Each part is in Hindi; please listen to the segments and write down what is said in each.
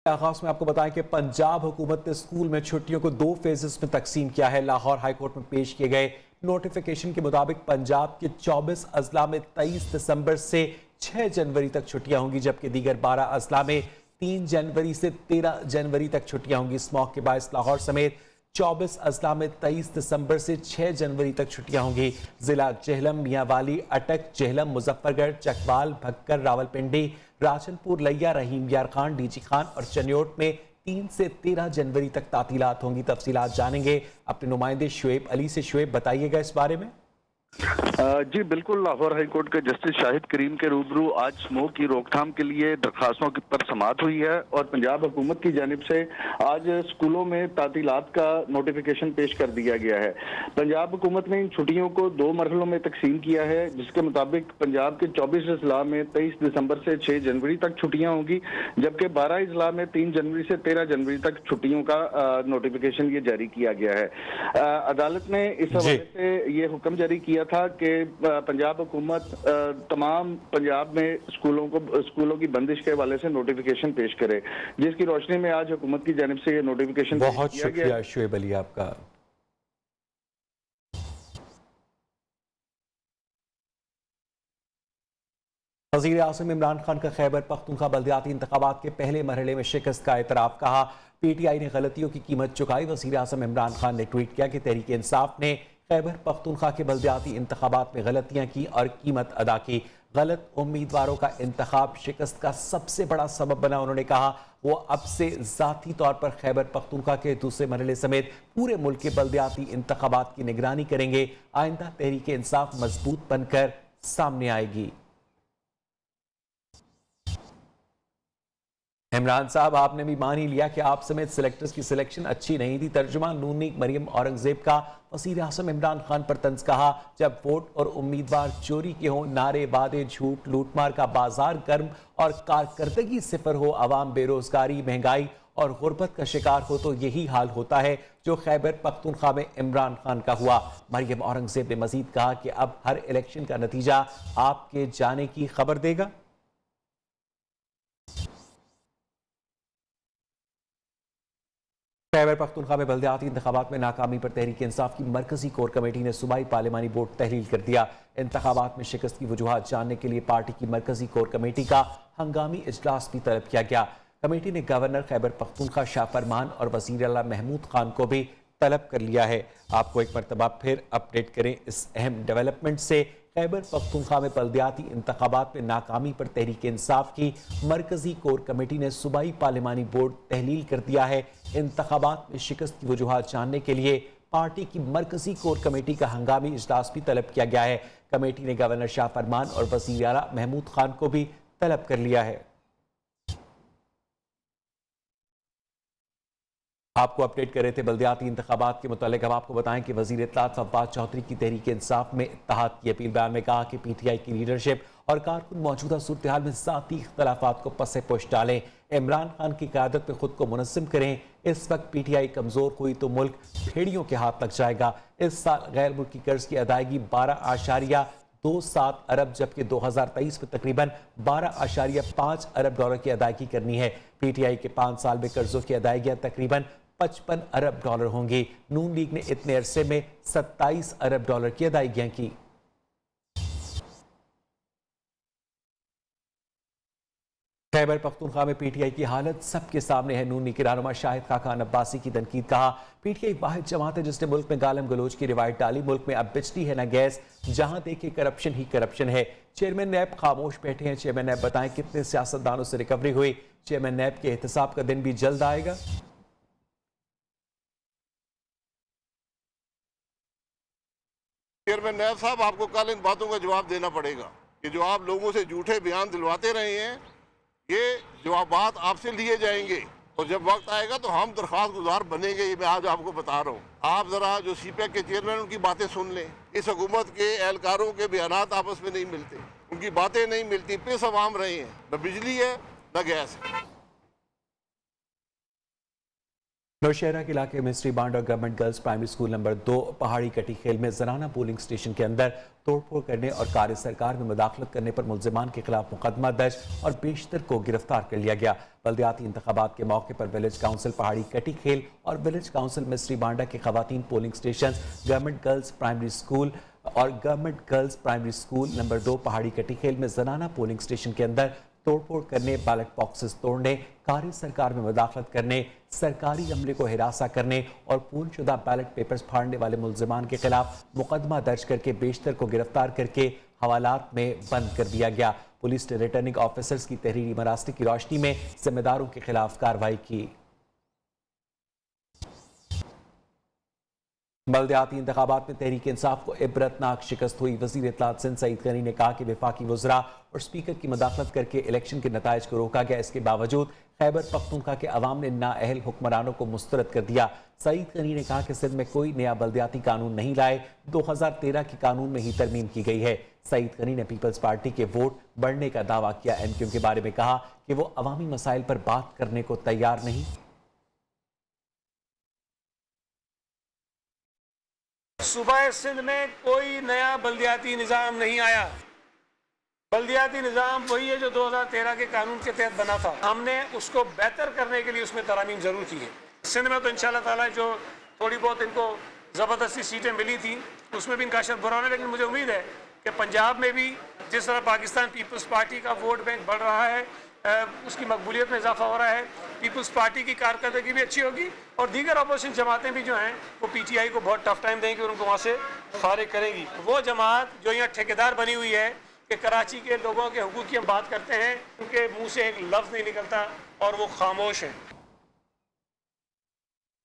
आगाज में आपको बताएं कि पंजाब हुकूमत ने स्कूल में छुट्टियों को 2 फेजेस में तकसीम किया है। लाहौर हाईकोर्ट में पेश किए गए नोटिफिकेशन के मुताबिक पंजाब के 24 अजला में 23 दिसंबर से 6 जनवरी तक छुट्टियां होंगी, जबकि दीगर 12 अजला में 3 जनवरी से 13 जनवरी तक छुट्टियां होंगी। इस मौके के बायस लाहौर समेत 24 अजला में 23 दिसंबर से 6 जनवरी तक छुट्टियां होंगी। जिला जेहलम, मियांवाली, अटक, जेहलम, मुजफ्फरगढ़, चकवाल, भक्कर, रावलपिंडी, राजनपुर, लैया, रहीम यार खान, डीजी खान और चन्योट में 3 से 13 जनवरी तक तातीलात होंगी। तफसीलात जानेंगे अपने नुमाइंदे शुएब अली से। शुएब, बताइएगा इस बारे में। जी बिल्कुल, लाहौर हाईकोर्ट के जस्टिस शाहिद करीम के रूबरू आज स्मोक की रोकथाम के लिए दरखास्तों पर समाअत हुई है और पंजाब हुकूमत की जानिब से आज स्कूलों में तातीलात का नोटिफिकेशन पेश कर दिया गया है। पंजाब हुकूमत ने इन छुट्टियों को 2 मरहलों में तकसीम किया है, जिसके मुताबिक पंजाब के 24 अजला में 23 दिसंबर से 6 जनवरी तक छुट्टियां होंगी, जबकि 12 अजला में 3 जनवरी से 13 जनवरी तक छुट्टियों का नोटिफिकेशन ये जारी किया गया है। अदालत ने इस हवाले से ये हुक्म जारी किया था कि पंजाब हुकूमत तमाम पंजाब में स्कूलों की बंदिश के हवाले से नोटिफिकेशन पेश करे, जिसकी रोशनी में आज हुकूमत की जानिब से ये नोटिफिकेशन बहुत शुक्रिया शुएब अली आपका। वज़ीर आज़म इमरान खान का खैबर पख्तूनख्वा बल्दियाती इंतखाबात के पहले मरहले में शिकस्त का एतराफ़। कहा, PTI ने गलतियों की कीमत चुकाई। वज़ीर आज़म इमरान खान ने ट्वीट किया कि तहरीक इंसाफ ने खैबर पख्तूनख्वा के बल्दियाती इंतखाबात में गलतियां की और कीमत अदा की। गलत उम्मीदवारों का इंतखाब शिकस्त का सबसे बड़ा सबब बना। उन्होंने कहा वो अब से ज़ाती तौर पर खैबर पख्तूनख्वा के दूसरे मरहले समेत पूरे मुल्क के बल्दियाती इंतखाबात की निगरानी करेंगे। आइंदा तहरीक इंसाफ मजबूत बनकर सामने आएगी। इमरान साहब, आपने भी मान ही लिया कि आप समेत सिलेक्टर्स की सिलेक्शन अच्छी नहीं थी। तर्जुमा नून लीग मरियम औरंगजेब का वज़ीर आज़म इमरान खान पर तंज। कहा, जब वोट और उम्मीदवार चोरी के हों, नारे, वादे, झूठ, लूटमार का बाजार गर्म और कारकर्दगी सिफर हो, अवाम बेरोजगारी, महंगाई और गुर्बत का शिकार हो, तो यही हाल होता है जो खैबर पख्तूनख्वा में इमरान खान का हुआ। मरियम औरंगजेब ने मजीद कहा कि अब हर इलेक्शन का नतीजा आपके जाने की खबर देगा। खैबर पख्तूनख्वा में बल्दियाती इंतखाबात में नाकामी पर तहरीक इंसाफ की मरकजी कोर कमेटी ने सूबाई पार्लिमानी बोर्ड तहलील कर दिया। इंतखाबात में शिकस्त की वजूहात जानने के लिए पार्टी की मरकजी कोर कमेटी का हंगामी इजलास भी तलब किया गया। कमेटी ने गवर्नर खैबर पख्तूनख्वा शाह फरमान और वज़ीर आला महमूद खान को भी तलब कर लिया है। आपको एक मरतबा फिर अपडेट करें इस अहम डेवलपमेंट से। खैबर पख्तूनख्वा में बल्दियाती इंतखाबात में नाकामी पर तहरीक इंसाफ की मरकजी कोर कमेटी ने सूबाई पार्लिमानी बोर्ड तहलील कर दिया है। इंतखाबात में शिकस्त की वजूहात जानने के लिए पार्टी की मरकजी कोर कमेटी का हंगामी इजलास भी तलब किया गया है। कमेटी ने गवर्नर शाह फरमान और वज़ीर आला महमूद खान को भी तलब कर लिया है। आपको अपडेट कर रहे थे बल्दियाती इंतखाबात के मुतालिक। अब आपको बताएं कि वज़ीर इत्तलात फवाद चौधरी की तहरीक इंसाफ में इत्तेहाद की अपील। बयान में कहा कि PTI की लीडरशिप और कारकुन मौजूदा सूरत हाल में ज़ाती इख्तलाफात को पसे पुश डालें, इमरान खान की क़यादत में खुद को मुनज़्ज़म करें। इस वक्त PTI कमज़ोर हुई तो मुल्क भेड़ियों के हाथ लग जाएगा। इस साल गैर मुल्की कर्ज की अदायगी 12.27 अरब, जबकि 2023 में तकरीबन 12.5 अरब डॉलर की अदायगी करनी है। PTI के 5 साल में कर्जों की अदायगियाँ तकरीबन 55 अरब डॉलर होंगी। नून लीग ने इतने अरसे में 27 अरब डॉलर की अदायगियां की। खैबर पख्तूनख्वा में PTI की हालत सबके सामने है। नून लीग के रहनुमा शाहिद खाकान अब्बासी की तनकीद। कहा, PTI वाहिद जमात है जिसने मुल्क में गालम गलोच की रिवायत डाली। मुल्क में अब बिजली है न गैस, जहां देखे करप्शन ही करप्शन है। चेयरमैन नैब खामोश बैठे हैं। चेयरमैन नैब बताएं कितने सियासतदानों से रिकवरी हुई। चेयरमैन नैब के एहतसाब का दिन भी जल्द आएगा। चेयरमैन नैब साहब, आपको कल इन बातों का जवाब देना पड़ेगा कि जो आप लोगों से झूठे बयान दिलवाते रहे हैं, ये जवाबात आपसे लिए जाएंगे और जब वक्त आएगा तो हम दरख्वास्त गुजार बनेंगे। ये मैं आज आपको बता रहा हूँ। आप जरा जो CPEC के चेयरमैन उनकी बातें सुन लें। इस हुकूमत के एहलकारों के बयानात आपस में नहीं मिलते, उनकी बातें नहीं मिलती। पिस अवाम रहे हैं, न बिजली है न गैस है। नौशहरा के इलाके में श्री बांड और government girls primary school number 2 Pahari कटी खेल में जनाना पोलिंग स्टेशन के अंदर तोड़फोड़ करने और कार्य सरकार में मुदाखलत करने पर मुल्जिमान के खिलाफ मुकदमा दर्ज और बेशतर को गिरफ्तार कर लिया गया। बल्दियाती इंतखाबात के मौके पर विलेज काउंसिल पहाड़ी कटी खेल और विलेज काउंसिल में श्री बांडा के खवातीन polling station government girls primary school और government girls primary school number 2 Pahari कटी खेल में जनाना पोलिंग स्टेशन के अंदर तोड़फोड़ करने, बैलेट बॉक्सेस तोड़ने, कार्य सरकार में मुदाखलत करने, सरकारी अमले को हिरासा करने और पूर्णशुदा बैलेट पेपर्स फाड़ने वाले मुल्जिमान के खिलाफ मुकदमा दर्ज करके बेशतर को गिरफ्तार करके हवालात में बंद कर दिया गया। पुलिस ने रिटर्निंग ऑफिसर्स की तहरीरी मरासले की रोशनी में जिम्मेदारों के खिलाफ कार्रवाई की। बल्दियाती इंतखाबात में तहरीक इंसाफ को इबरतनाक शिकस्त हुई। वजीर इत्तलात सिंध सईद गनी ने कहा कि वफाकी वज़रा और स्पीकर की मदाखलत करके इलेक्शन के नताइज को रोका गया। इसके बावजूद खैबर पख्तूनख्वा के अवाम ने नाअहल हुक्मरानों को मुस्तरद कर दिया। सईद गनी ने कहा कि सिंध में कोई नया बल्दियाती कानून नहीं लाए, 2013 के कानून में ही तरमीम की गई है। सईद गनी ने पीपल्स पार्टी के वोट बढ़ने का दावा किया। एमक्यू के बारे में कहा कि वो अवामी मसाइल पर बात करने को तैयार नहीं। सूबाए सिंध में कोई नया बल्दियाती निज़ाम नहीं आया। बल्दियाती निज़ाम वही है जो 2013 के कानून के तहत बना था। हमने उसको बेहतर करने के लिए उसमें तरामीम जरूर की है। सिंध में तो इंशाल्लाह ताला जो थोड़ी बहुत इनको ज़बरदस्ती सीटें मिली थी उसमें भी इनका शर्त बुरा होना, लेकिन मुझे उम्मीद है कि पंजाब में भी जिस तरह पाकिस्तान पीपल्स पार्टी का वोट बैंक बढ़ रहा है, उसकी मकबूलियत में इजाफा हो रहा है, पीपल्स पार्टी की कारकर्दगी भी अच्छी होगी और दीगर अपोजिशन जमातें भी जो हैं वो पीटीआई को बहुत टफ टाइम देंगी और उनको वहाँ से फारिग करेंगी। वो जमात जो यहाँ ठेकेदार बनी हुई है कि कराची के लोगों के हुकूक की हम बात करते हैं, उनके मुंह से एक लफ्ज़ नहीं निकलता और वो खामोश है।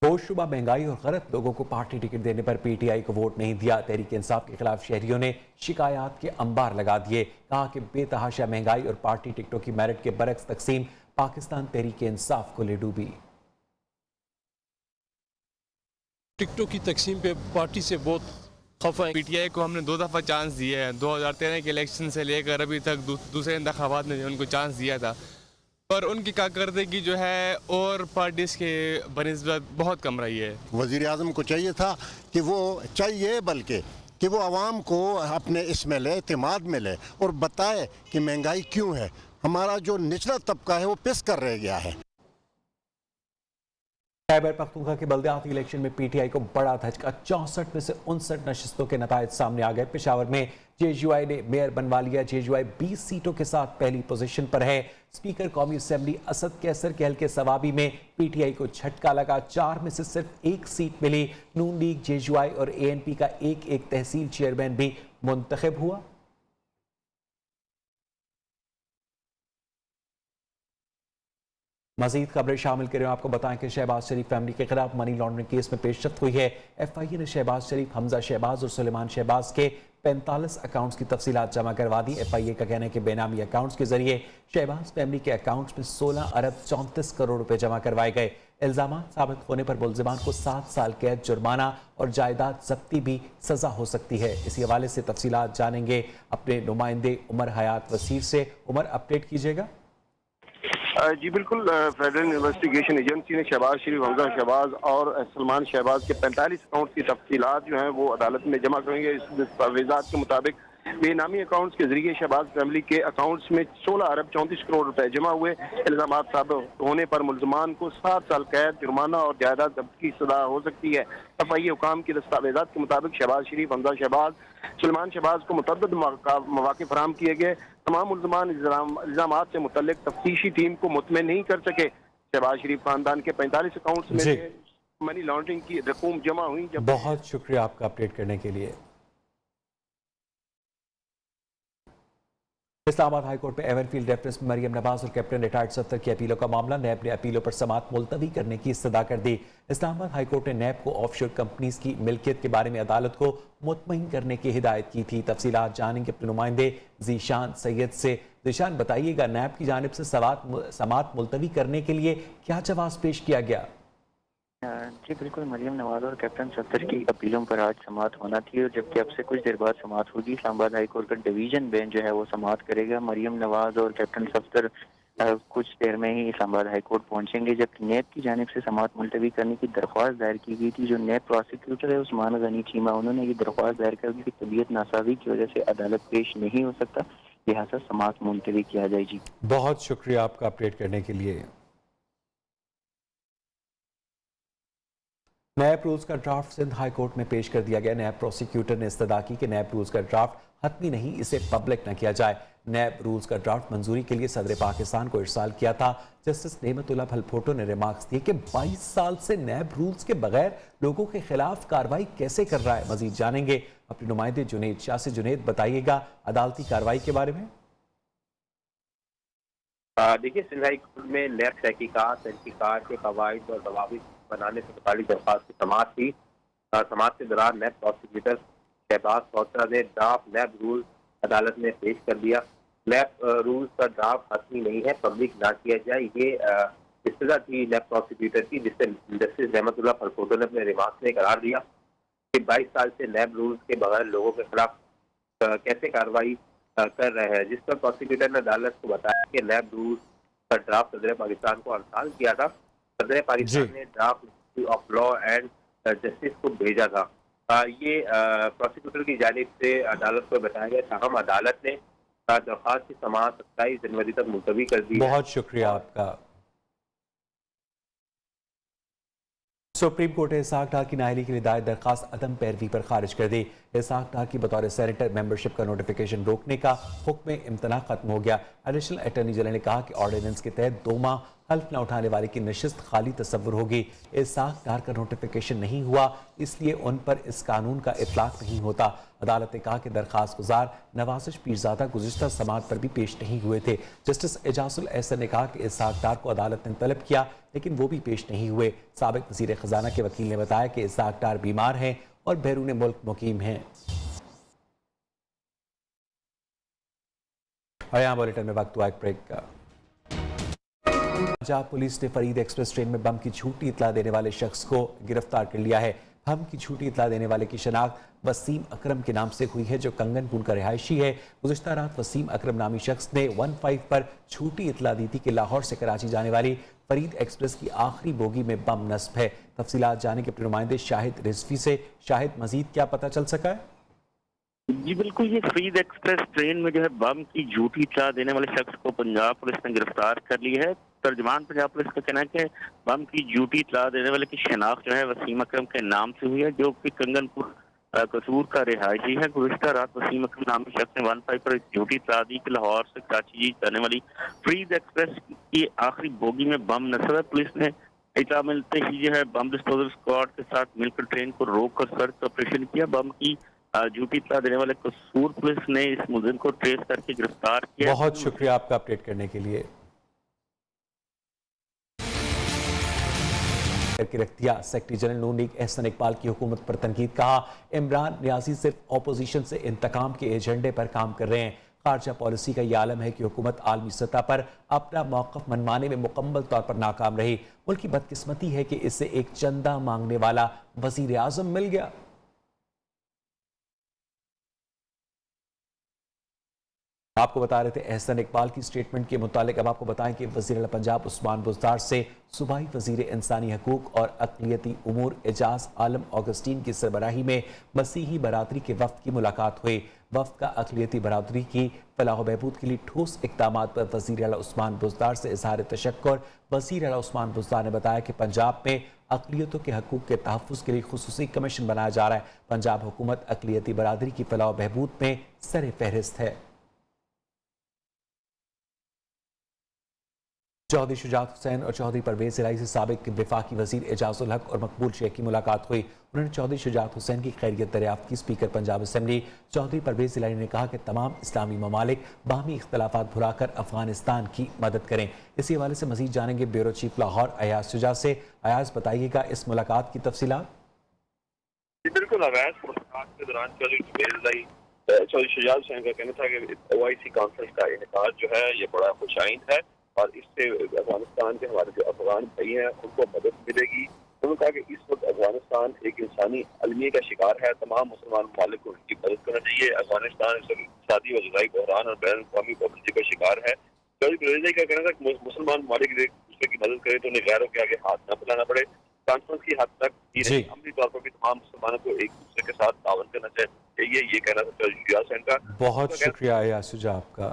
बेशुबा महंगाई और गलत लोगों को पार्टी टिकट देने पर पीटीआई को वोट नहीं दिया। तहरीक इंसाफ के खिलाफ शहरियों ने शिकायत के अंबार लगा दिए। कहा कि बेतहाशा महंगाई और पार्टी टिकटों की मेरिट के बरक्स तकसीम पाकिस्तान तहरीक इंसाफ को ले डूबी। टिकटों की तकसीम पे पार्टी से बहुत खफा है। पीटीआई को हमने 2 दफ़ा चांस दिया है। 2013 के इलेक्शन से लेकर अभी तक दूसरे इंतखाबात में उनको चांस दिया था, पर उनकी कारकर्दगी जो है और पार्टीज के बनिस्बत बहुत कम रही है। वज़ीर आज़म को चाहिए था कि वो बल्कि कि वो आवाम को अपने इसमें ले, एतमाद में ले और बताए कि महंगाई क्यों है। हमारा जो निचला तबका है वो पिस कर रह गया है। खैबर पख्तूनख्वा के बल्दियाती इलेक्शन में पीटीआई को बड़ा धचका। 64 में से 59 नशिस्तों के नतायज सामने आ गए। पेशावर में जेयूआई ने मेयर बनवा लिया। जेयूआई 20 सीटों के साथ पहली पोजीशन पर है। स्पीकर कौमी असेंबली असद कैसर के हल्के सवाबी में पीटीआई को झटका लगा। 4 में से सिर्फ 1 सीट मिली। नून लीग, जेयूआई और एएनपी का एक तहसील चेयरमैन भी मुंतखब हुआ। मजीद खबरें शामिल करें। आपको बताएं कि शहबाज शरीफ फैमिली के खिलाफ मनी लॉन्ड्रिंग केस में पेशरफ्त हुई है। एफआईए ने शहबाज शरीफ, हमजा शहबाज और सुलेमान शहबाज के 45 अकाउंट्स की तफसीलात जमा करवा दी। एफआईए का कहना है कि बेनामी अकाउंट्स के जरिए शहबाज फैमिली के अकाउंट्स में 16 अरब 34 करोड़ रुपए जमा करवाए गए। इल्जाम साबित होने पर मुल्जिमान को 7 साल कैद, जुर्माना और जायदाद जब्ती भी सजा हो सकती है। इसी हवाले से तफसीलात जानेंगे अपने नुमाइंदे उमर हयात वसीर से। उमर, अपडेट कीजिएगा। जी बिल्कुल, फेडरल इन्वेस्टिगेशन एजेंसी ने शहबाज शरीफ, हमजा शहबाज और सलमान शहबाज के 45 अकाउंट की तफसीलात जो हैं वो अदालत में जमा करेंगे। इस दस्तावेजात के मुताबिक बेनामी अकाउंट्स के जरिए शहबाज फैमिली के अकाउंट्स में 16 अरब 34 करोड़ रुपए जमा हुए। इल्जाम साबित होने पर मुल्जमान को 7 साल कैद, जुर्माना और जायदाद जब्त की सजा हो सकती है। एफआईए हुकाम की दस्तावेजात के मुताबिक शहबाज शरीफ, हमजा शहबाज, सुलेमान शहबाज को मुतअद्दिद मौके फराहम किए गए। तमाम मुल्जमान इल्जामात से मुतल्लिक तफ्तीशी टीम को मुतमिन नहीं कर सके। शहबाज शरीफ खानदान के 45 अकाउंट्स में से मनी लॉन्ड्रिंग की रकूम जमा हुई। बहुत शुक्रिया आपका अपडेट करने के लिए। इस्लामाबाद हाईकोर्ट में एवरफील्ड रेफरेंस में मरियम नवाज और कैप्टन रिटायर्ड सफ्तर की अपीलों का मामला। नैब ने अपीलों पर समाअत मुलतवी करने की इस्तदा कर दी। इस्लामाबाद हाईकोर्ट ने नैब को ऑफशोर कंपनीज की मिल्कियत के बारे में अदालत को मुतमईन करने की हिदायत की थी। तफसीलात जानेंगे अपने नुमाइंदे जीशान सैयद से। जीशान, बताइएगा, नैब की जानिब से समाअत मुलतवी करने के लिए क्या जवाब पेश किया गया? जी बिल्कुल, मरियम नवाज और कैप्टन सफ्तर की अपीलों पर आज समाअत होना थी और जबकि अब से कुछ देर बाद समाअत होगी। इस्लामाबाद हाई कोर्ट का डिवीजन बेंच जो है वो समाअत करेगा। मरियम नवाज और कैप्टन सफ्तर कुछ देर में ही इस्लामाबाद हाई कोर्ट पहुंचेंगे, जबकि नेब की जानिब से समाअत मुलतवी करने की दरख्वास्त दायर की गई थी। जो नेब प्रोसिक्यूटर है उस्मान गनी चीमा, उन्होंने ये दरख्वास्त दायर कर दी कि तबीयत नासाजी की वजह से अदालत पेश नहीं हो सकता, लिहाजा समाअत मुलतवी किया जाए। जी बहुत शुक्रिया आपका अपडेट करने के लिए। नैब रूल्स का ड्राफ्ट सिंध हाई कोर्ट में पेश कर दिया गया। नैब प्रोसिक्यूटर ने इस्तदा की कि नैब रूल्स का ड्राफ्ट हतमी नहीं, इसे पब्लिक न किया जाए। नैब रूल्स का ड्राफ्ट मंजूरी के लिए सदर पाकिस्तान को इरसाल किया था। जस्टिस नेमतुल्लाह भलफोटो ने रिमार्क्स दिए कि 22 साल से नैब रूल्स के बगैर लोगों के खिलाफ कार्रवाई कैसे कर रहा है। मजीद जानेंगे अपने नुमाइंदे जुनेद शाह से। जुनेद, बताइएगा अदालती कार्रवाई के बारे में। देखिए, सिंध हाई कोर्ट में नैब तहकीकात के कवायद और दवाबित बनाने से मुताबिक दरख्वास्त की समाअत थी। समाअत के दौरान नैब प्रोसिक्यूटर शहबाज सौतरा ने ड्राफ्ट नैब रूल अदालत में पेश कर दिया। नैब रूल्स का ड्राफ्ट हतमी नहीं है, पब्लिक ना किया जाए, ये इस्तदा थी नैब प्रोसिक्यूटर की, जिससे जस्टिस नेमतुल्लाह भलफोटो ने अपने रिमार्क्स में करार दिया कि 22 साल से नैब रूल्स के बगैर लोगों के खिलाफ कैसे कार्रवाई कर रहे हैं। जिस पर प्रोसिक्यूटर ने अदालत को बताया कि नैब रूल्स का ड्राफ्ट सदर पाकिस्तान को अरसाल किया था। सदर पाकिस्तान ने draft ministry of law and justice को भेजा था। ये प्रोसिक्यूटर की जानिब से अदालत को बताया गया। ताहम अदालत ने दरख्वास्त की समाअत 27 जनवरी तक मुलतवी कर दी। बहुत शुक्रिया आपका। सुप्रीम कोर्ट ने इसहाक डार की नाअहली के लिए दायर दरखास्त अदम पैरवी पर खारिज कर दी। इसहाक डार की बतौर सेनेटर मेंबरशिप का नोटिफिकेशन रोकने का हुक्म इम्तना खत्म हो गया। एडिशनल अटॉर्नी जनरल ने कहा कि ऑर्डिनेंस के तहत 2 माह हल्फ न उठाने वाले की नशिस्त खाली तस्वुर होगी। इसहाक डार का नोटिफिकेशन नहीं हुआ, इसलिए उन पर इस कानून का इतलाक नहीं होता। अदालत ने कहा कि दरखास्त गुजार नवाजिश पीरजादा गुज़िश्ता समाअत पर भी पेश नहीं हुए थे। जस्टिस एजाजुल एहसन ने कहा कि इसहाक डार को अदालत ने तलब किया, लेकिन वो भी पेश नहीं हुए। साबिक वज़ीर ख़जाना के वकील ने बताया कि इसहाक डार बीमार हैं और बैरून मुल्क मुकीम हैं। और यहाँ बुलेटिन में वक्त हुआ एक ब्रेक का। पंजाब पुलिस ने फरीद एक्सप्रेस ट्रेन में बम की झूठी इतला देने वाले शख्स को गिरफ्तार कर लिया है। बम की झूठी इतला देने वाले की शनाख्त वसीम अकरम के नाम से हुई है, जो कंगनपुर का रिहायशी है। गुज़िश्ता रात वसीम अकरम नामी शख्स ने 15 पर झूठी इतला दी थी कि लाहौर से कराची जाने वाली फरीद एक्सप्रेस की आखिरी बोगी में बम नस्ब है। तफसीलात जाने के अपने नुमाइंदे शाहिद रिजवी से। शाहिद, मजीद क्या पता चल सका है? जी बिल्कुल, ये फरीद एक्सप्रेस ट्रेन में जो है बम की झूठी इत्तला देने वाले शख्स को पंजाब पुलिस ने गिरफ्तार कर ली है। तर्जमान पंजाब पुलिस का कहना है कि बम की झूठी इत्तला देने वाले की शनाख्त जो है वसीम अकरम के नाम से हुई है, जो कि कंगनपुर कसूर का रिहायशी है। गुज़िश्ता रात वसीम अकरम नामी शख्स ने 15 पर झूठी इत्तला दी कि लाहौर से कराची जाने वाली फरीद एक्सप्रेस की आखिरी बोगी में बम नस्ब है। पुलिस ने इत्तला मिलते ही जो है बम डिस्पोजल स्क्वाड के साथ मिलकर ट्रेन को रोक कर सर्च ऑपरेशन किया। बम की झूठी इत्तला देने वाले कसूर पुलिस ने इस मुलजिम को ट्रेस करके गिरफ्तार किया। बहुत शुक्रिया आपका अपडेट करने के लिए। रखतिया सेक्रेटरी जनरल नून लीग एहसन इकबाल की हुकूमत पर तनकीद। कहा, इमरान नियाज़ी सिर्फ अपोजिशन से इंतकाम के एजेंडे पर काम कर रहे हैं। खारजा पॉलिसी का यह आलम है कि हुकूमत आलमी सतह पर अपना मौक़िफ़ मनवाने में मुकम्मल तौर पर नाकाम रही। मुल्क की बदकिस्मती है कि इससे एक चंदा मांगने वाला वज़ीर आज़म मिल गया। आपको बता रहे थे एहसन इकबाल की स्टेटमेंट के मुतालिक। अब आपको बताएं कि वज़ीर आला पंजाब उस्मान बुज़दार से सूबाई वज़ीर इंसानी हकूक़ और अक़लियती उमूर एजाज आलम ऑगस्टीन की सरबराही में मसीही बरादरी के वफ़द की मुलाकात हुई। वफ़द का अक़लियती बरादरी की फलाह बहबूद के लिए ठोस इक़दामात पर वज़ीर आला उस्मान बुज़दार से इज़हार तशक्कुर। वज़ीर आला उस्मान बुज़दार ने बताया कि पंजाब में अक़लियतों के हकूक़ के तहफ़्फ़ुज़ के लिए खुसूसी कमीशन बनाया जा रहा है। पंजाब हुकूमत अक़लियती बरादरी की फलाह बहबूद में सर फहरिस्त है। चौधरी शुजात हुसैन और चौधरी परवेज़ इलाही से साबिक वफाकी वज़ीर एजाजुल हक और मकबूल शेख की मुलाकात हुई। उन्होंने चौधरी शुजात हुसैन की खैरियत दरियाफ्त की। स्पीकर पंजाब असम्बली चौधरी परवेज़ इलाही ने कहा कि तमाम इस्लामी ममालिक बाहमी इख्तलाफात भुलाकर अफगानिस्तान की मदद करें। इसी हवाले से मज़ीद जानेंगे ब्यूरो चीफ लाहौर अयाज शुजा से। अयाज, बताइएगा इस मुलाकात की तफसीलात। बिल्कुल, अवैध मुलाकात के दौरान चौधरी शुजात हुसैन का कहना था कि OIC कॉन्फ्रेंस का इनेकाद जो है ये बड़ा खुशाइंद है और इससे अफगानिस्तान के हमारे जो अफगान भाई हैं उनको मदद मिलेगी। उन्होंने कहा कि इस वक्त अफगानिस्तान एक इंसानी अलमिया का शिकार है। तमाम मुसलमान ममालिक को उनकी मदद करना चाहिए। अफगानिस्तान इकतसादी व ग़िज़ाई बहरान और बैन अवी पाबंदी का शिकार है। सऊदी प्रेसिडेंट का कहना था कि मुसलमान ममालिक एक दूसरे की मदद करें तो उन्हें गैरों के आगे हाथ न फैलाना पड़े। कॉन्फ्रेंस की हद तक अमली तौर पर भी तमाम मुसलमानों को एक दूसरे के साथ तावन करना चाहिए, ये कहना था रियाज हुसैन का। बहुत शुक्रिया यासुजा आपका।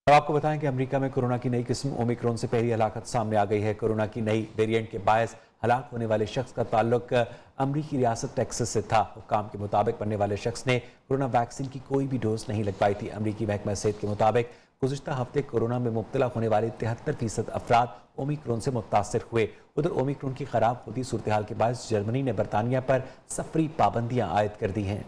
अब आपको बताएं कि अमेरिका में कोरोना की नई किस्म ओमिक्रॉन से पहली हलाकत सामने आ गई है। कोरोना की नई वेरिएंट के बायस हलाक होने वाले शख्स का ताल्लुक अमरीकी रियासत टेक्सास से था। हुक्काम के मुताबिक मरने वाले शख्स ने कोरोना वैक्सीन की कोई भी डोज नहीं लगवाई थी। अमरीकी महकमा सेहत के मुताबिक गुज़िश्ता हफ्ते कोरोना में मुब्तला होने वाले 73% अफराद ओमिक्रॉन से मुतासर हुए। उधर ओमिक्रॉन की खराब होती सूरत हाल के बायस जर्मनी ने बरतानिया पर सफरी पाबंदियां आयद कर दी हैं।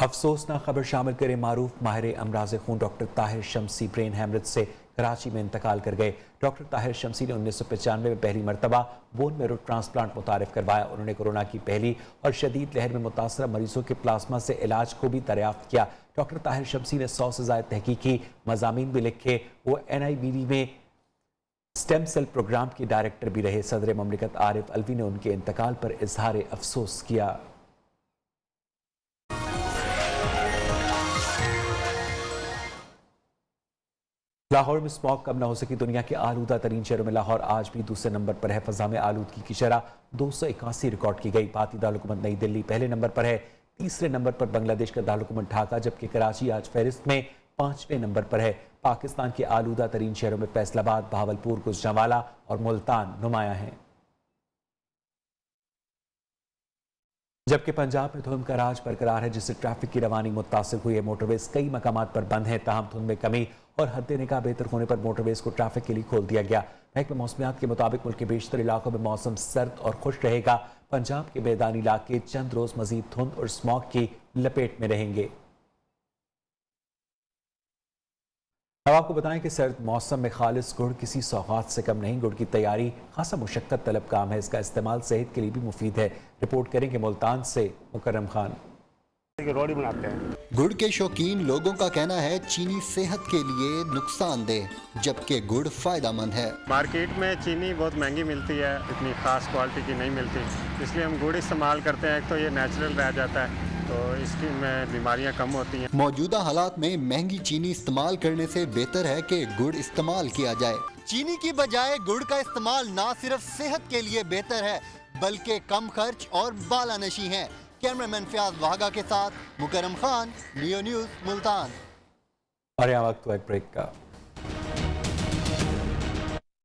अफसोसनाक खबर शामिल करे मारूफ माहिर अमराज खून डॉक्टर ताहिर शमसी ब्रेन हैमरेज से कराची में इंतकाल कर गए। डॉक्टर ताहिर शमसी ने 1995 में पहली मरतबा बोन मैरो ट्रांसप्लांट मुतारिफ करवाया। उन्होंने कोरोना की पहली और शदीद लहर में मुतासरा मरीजों के प्लाज्मा से इलाज को भी दरियाफ्त किया। डॉक्टर ताहिर शमसी ने 100 से ज़ायद तहकीकी मज़ामीन भी लिखे। वो NIBD में स्टेम सेल प्रोग्राम के डायरेक्टर भी रहे। सदर ममलिकत आरिफ अलवी ने उनके इंतकाल पर इजहार अफसोस किया। लाहौर में स्मॉग कम न हो सकी। दुनिया के आलूदा तरीन शहरों में लाहौर आज भी दूसरे नंबर पर है। फजा में आलूदगी की शरह 281 रिकॉर्ड की गई। पाती दारुलहुकूमत नई दिल्ली पहले नंबर पर है। तीसरे नंबर पर बांग्लादेश का दारुलहुकूमत ढाका, जबकि कराची आज फहरिस्त में 5वें नंबर पर है। पाकिस्तान के आलूदा तरीन शहरों में फैसलाबाद, बहावलपुर, गुजरांवाला और मुल्तान नुमाया हैं, जबकि पंजाब में धुंध का राज बरकरार है, जिससे ट्रैफिक की रवानी मुतासिर हुई है। मोटरवेज कई मकामात पर बंद हैं। ताहम धुंध में कमी और हद निगाह बेहतर होने पर मोटरवेज को ट्रैफिक के लिए खोल दिया गया। महकमा मौसमियात के मुताबिक मुल्क के बेशतर इलाकों में मौसम सर्द और खुश रहेगा। पंजाब के मैदानी इलाके चंद रोज मजीद धुंध और स्मॉग की लपेट में रहेंगे। अब आपको बताएं कि सर्द मौसम में खालिस गुड़ किसी सौगात से कम नहीं। गुड़ की तैयारी खासा मुशक्कत तलब काम है। इसका इस्तेमाल सेहत के लिए भी मुफीद है। रिपोर्ट करेंगे मुल्तान से मुकर्रम खान। रोटी बनाते हैं। गुड़ के शौकीन लोगों का कहना है चीनी सेहत के लिए नुकसानदेह, जबकि गुड़ फायदेमंद है। मार्केट में चीनी बहुत महंगी मिलती है, इतनी खास क्वालिटी की नहीं मिलती, इसलिए हम गुड़ इस्तेमाल करते हैं। एक तो ये नेचुरल रह जाता है, तो इसकी में बीमारियां कम होती हैं। मौजूदा हालात में महंगी चीनी इस्तेमाल करने से बेहतर है कि गुड़ इस्तेमाल किया जाए। चीनी की बजाय गुड़ का इस्तेमाल न सिर्फ सेहत के लिए बेहतर है, बल्कि कम खर्च और बालानशी है। कैमरामैन फयाज वागा के साथ मुकर्रम खान, लियो न्यूज़, मुल्तान। और यहाँ वक्त हुआ एक ब्रेक का।